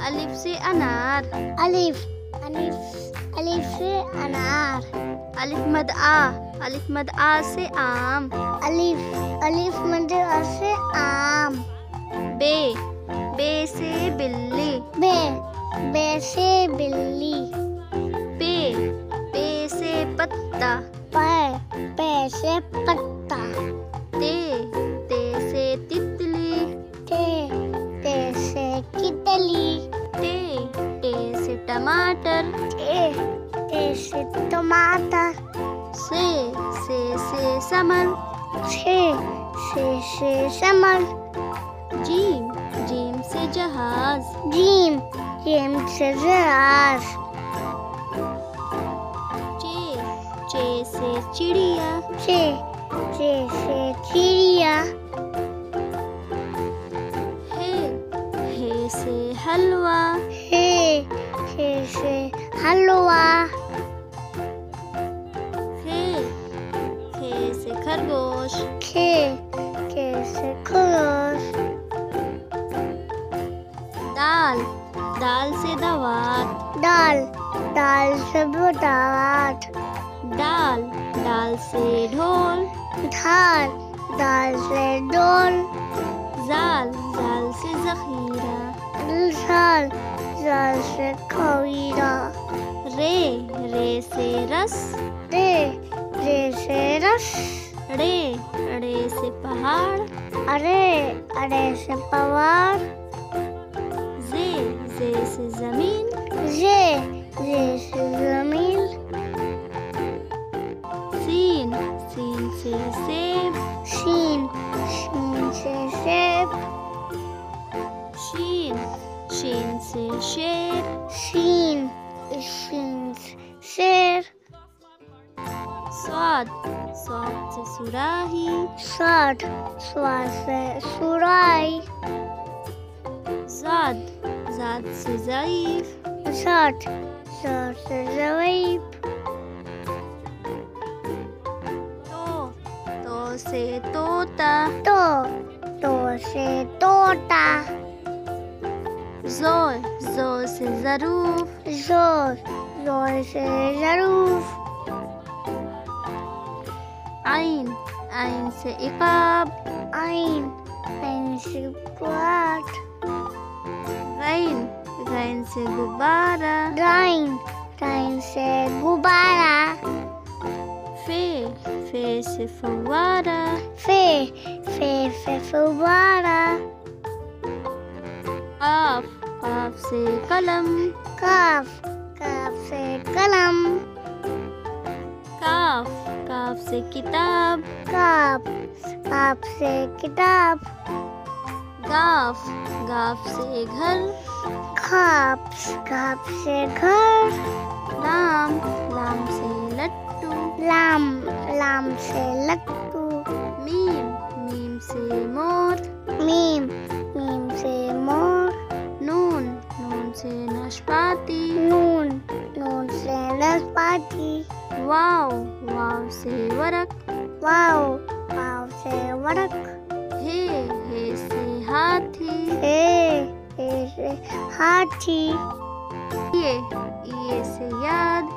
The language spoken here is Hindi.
अलिफ से अनार। अलिफ अलिफ अलिफ से अनार। अलिफ मद आ से आम। अलिफ अलिफ मद आ से आम। बे से बिल्ली। बे से बिल्ली। पे से पत्ता। पे से पत्ता। ते से तितली। ते से तितली। टे से टमाटर। ते से टमाटर। से समर। से समर। जीम से जहाज। जीम से जहाज। चे से चिड़िया। चे से चिड़िया। हे से हलवा। हे से हलवा। खे से खरगोश। खे से खरगोश। दाल से दावत। दाल से दावत। डाल से ढोल। दाल से ढोल। जाल से जखीरा। जाल से खमीरा। रे से रस। रे से रस। अड़े से पहाड़। अड़े से पहाड़। जे से जमीन। जे से जमीन। सीन से सेब। शीन से सेब। शीन से शेर। शीन से शेर। स्वाद से सुराही। स्वाद से सुराही। जाद से ज़ईफ़। जाद से ज़ईफ़। तो से तोता। तो से तोता। जो से ज़रूफ। जो से ज़रूफ। आइन से इक़ाब। आइन से क्वाट। गैन से गुब्बारा। गाइन से गुब्बारा। फे से फव्वारा। फे से फव्वारा। काफ से कलम। काफ से कलम। काफ से किताब। काफ से किताब। गाफ से घर। गाफ से घर। लाम से लट्टू। लाम से लट्टू। मीम से मोर। मीम से मोर। नून से नाशपाती। नून से नाशपाती। वाव से वरक। वाव से वरक। हे से हाथी। हे से हाथी। ये से याद।